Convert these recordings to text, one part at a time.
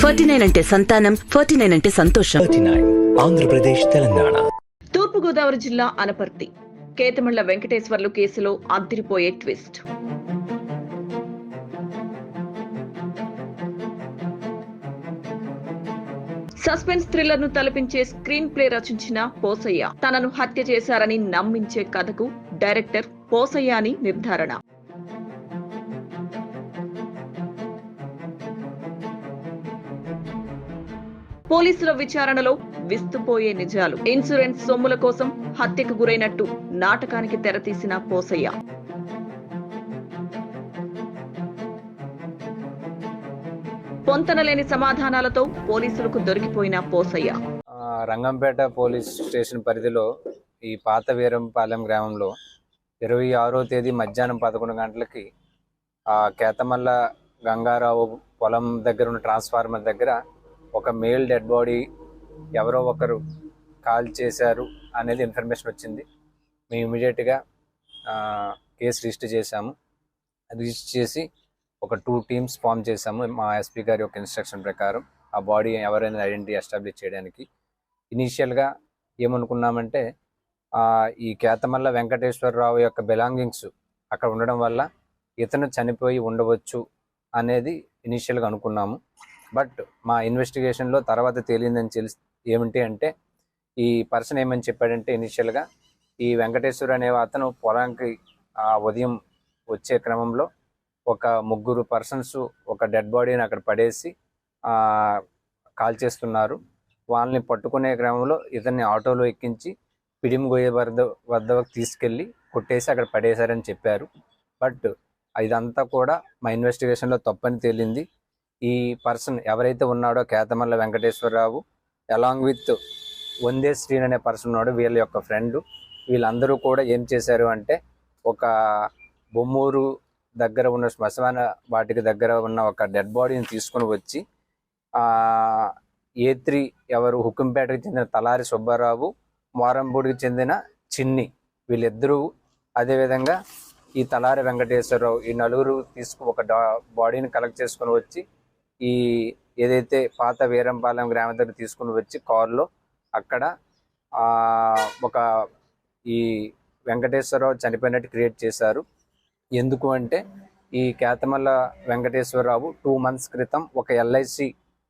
49 అంటే సంతానం, 49 అంటే సంతోషం. 39 ఆంధ్రప్రదేశ్, తెలంగాణ. తూర్పుగోదావరి జిల్లా అనపర్తి కేతమళ్ల వెంకటేశ్వర్లు కేసులో అద్దిరిపోయే ట్విస్ట్. సస్పెన్స్ థ్రిల్లర్ ను తలపించే స్క్రీన్ ప్లే రచించిన పోసయ్య తనను హత్య చేశారని నమ్మించే కథకు డైరెక్టర్ పోసయ్య అని నిర్ధారణ. పోలీసుల విచారణలో విస్తుపోయే నిజాలు. ఇన్సూరెన్స్ సొమ్ముల కోసం హత్యకు గురైనట్టు నాటకానికి తెరతీసిన పోసయ్య. పొంతనలేని సమాధానాలతో పోలీసులకు దొరికిపోయిన పోసయ్య. రంగంపేట పోలీస్ స్టేషన్ పరిధిలో ఈ పాత వీరంపాలెం గ్రామంలో 26వ తేదీ మధ్యాహ్నం 11 గంటలకి కేతమల్ల గంగారావు పొలం దగ్గర ఉన్న ట్రాన్స్ఫార్మర్ దగ్గర ఒక మేల్ డెడ్ బాడీ ఎవరో ఒకరు కాల్ చేశారు అనేది ఇన్ఫర్మేషన్ వచ్చింది. మేము ఇమీడియట్గా కేసు రిజిస్టర్ చేశాము. రిజిస్టర్ చేసి ఒక 2 టీమ్స్ ఫామ్ చేశాము. మా ఎస్పీ గారి యొక్క ఇన్స్ట్రక్షన్ ప్రకారం ఆ బాడీ ఎవరైనా ఐడెంటిటీ ఎస్టాబ్లిష్ చేయడానికి. ఇనీషియల్గా ఏమనుకున్నామంటే ఈ కేతమల్ల వెంకటేశ్వరరావు యొక్క బిలాంగింగ్స్ అక్కడ ఉండడం వల్ల ఇతను చనిపోయి ఉండవచ్చు అనేది ఇనీషియల్గా అనుకున్నాము. బట్ మా ఇన్వెస్టిగేషన్లో తర్వాత తేలిందని ఏమిటి అంటే ఈ పర్సన్ ఏమని చెప్పాడంటే ఇనిషియల్గా ఈ వెంకటేశ్వర అనే అతను పొలానికి ఉదయం వచ్చే క్రమంలో ఒక 3 పర్సన్స్ ఒక డెడ్ బాడీని అక్కడ పడేసి కాల్ చేస్తున్నారు. వాళ్ళని పట్టుకునే క్రమంలో ఇతన్ని ఆటోలో ఎక్కించి పిడిమిగొయ్య వద్దకు తీసుకెళ్ళి కొట్టేసి అక్కడ పడేశారని చెప్పారు. బట్ ఇదంతా కూడా మా ఇన్వెస్టిగేషన్లో తప్పని తేలింది. ఈ పర్సన్ ఎవరైతే ఉన్నాడో కేతమల్ల వెంకటేశ్వరరావు అలాంగ్ విత్ వందే శ్రీన్ అనే పర్సన్ ఉన్నాడు, వీళ్ళ యొక్క ఫ్రెండ్. వీళ్ళందరూ కూడా ఏం చేశారు అంటే ఒక బొమ్మూరు దగ్గర ఉన్న శ్మశాన వాటికి దగ్గర ఉన్న ఒక డెడ్ బాడీని తీసుకుని వచ్చి A3 ఎవరు హుకుంపేటకి చెందిన తలారి సుబ్బారావు, మోరంపూడికి చెందిన చిన్ని, వీళ్ళిద్దరూ అదేవిధంగా ఈ తలారి వెంకటేశ్వరరావు, ఈ నలుగురు ఒక బాడీని కలెక్ట్ చేసుకుని వచ్చి ఈ ఏదైతే పాత వీరంపాలెం గ్రామం దగ్గర తీసుకుని వచ్చి కారులో అక్కడ ఒక ఈ వెంకటేశ్వరరావు చనిపోయినట్టు క్రియేట్ చేశారు. ఎందుకు అంటే ఈ కేతమల్ల వెంకటేశ్వరరావు 2 months క్రితం ఒక LIC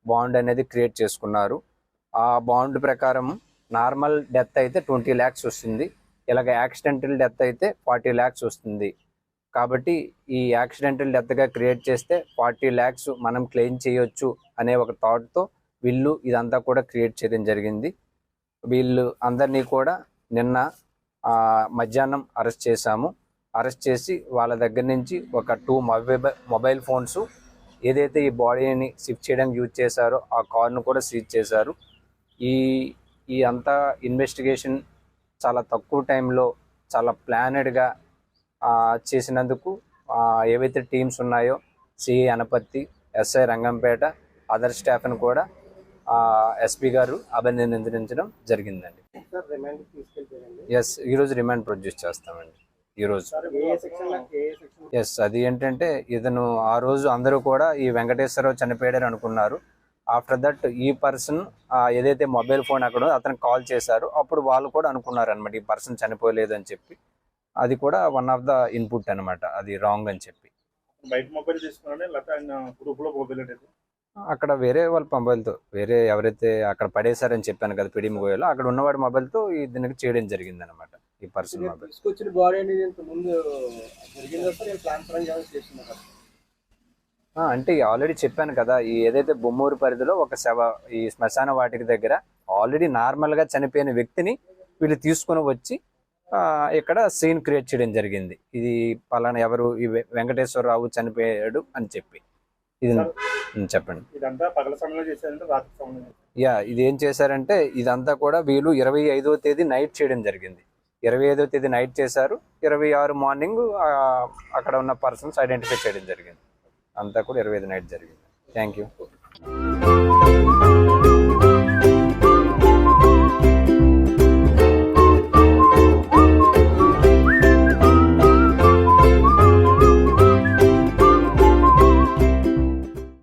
బాండ్ అనేది క్రియేట్ చేసుకున్నారు. ఆ బాండ్ ప్రకారం నార్మల్ డెత్ అయితే 20 lakhs వస్తుంది, ఇలాగ యాక్సిడెంటల్ డెత్ అయితే 40 lakhs వస్తుంది. కాబట్టి ఈ యాక్సిడెంటల్ డెత్గా క్రియేట్ చేస్తే 40 lakhs మనం క్లెయిమ్ చేయొచ్చు అనే ఒక థాట్తో వీళ్ళు ఇదంతా కూడా క్రియేట్ చేయడం జరిగింది. వీళ్ళు అందరినీ కూడా నిన్న మధ్యాహ్నం అరెస్ట్ చేశాము. అరెస్ట్ చేసి వాళ్ళ దగ్గర నుంచి ఒక 2 మొబైల్ ఫోన్స్ ఏదైతే ఈ బాడీని షిఫ్ట్ చేయడానికి యూజ్ చేశారో ఆ కార్ను కూడా సీజ్ చేశారు. ఈ అంతా ఇన్వెస్టిగేషన్ చాలా తక్కువ టైంలో చాలా ప్లానెడ్గా చేసినందుకు ఏవైతే టీమ్స్ ఉన్నాయో CI Anaparthi, SI Rangampeta, other స్టాఫ్ని కూడా ఎస్పీ గారు అభినందించడం జరిగిందండి. ఎస్, ఈరోజు రిమాండ్ ప్రొడ్యూస్ చేస్తామండి ఈరోజు. ఎస్, అది ఏంటంటే ఇతను ఆ రోజు అందరూ కూడా ఈ వెంకటేశ్వరరావు చనిపోయాడని అనుకున్నారు. ఆఫ్టర్ దట్ ఈ పర్సన్ ఏదైతే మొబైల్ ఫోన్ అక్కడ అతనికి కాల్ చేశారు, అప్పుడు వాళ్ళు కూడా అనుకున్నారు అనమాట ఈ పర్సన్ చనిపోలేదు అని చెప్పి. అది కూడా వన్ ఆఫ్ ద ఇన్పుట్ అనమాట, అది రాంగ్ అని చెప్పి. అక్కడ వేరే వాళ్ళ మొబైల్తో వేరే ఎవరైతే అక్కడ పడేశారని చెప్పాను కదా పిడిమి గోయలో, అక్కడ ఉన్నవాడి మొబైల్తో దీనికి చేయడం జరిగింది అనమాట. ఈ పర్సన్ మొబైల్ అంటే ఆల్రెడీ చెప్పాను కదా, ఈ ఏదైతే బొమ్మూరు పరిధిలో ఒక ఈ శ్మశాన వాటికి దగ్గర ఆల్రెడీ నార్మల్గా చనిపోయిన వ్యక్తిని వీళ్ళు తీసుకుని వచ్చి ఇక్కడ సీన్ క్రియేట్ చేయడం జరిగింది. ఇది పలానా ఎవరు ఈ వెంకటేశ్వరరావు చనిపోయాడు అని చెప్పి. ఇది చెప్పండి. ఇది ఏం చేశారంటే ఇదంతా కూడా వీళ్ళు 25వ తేదీ నైట్ చేయడం జరిగింది. 25వ తేదీ నైట్ చేశారు, 26 మార్నింగ్ అక్కడ ఉన్న పర్సన్స్ ఐడెంటిఫై చేయడం జరిగింది. అంతా కూడా 25 నైట్ జరిగింది. Thank you.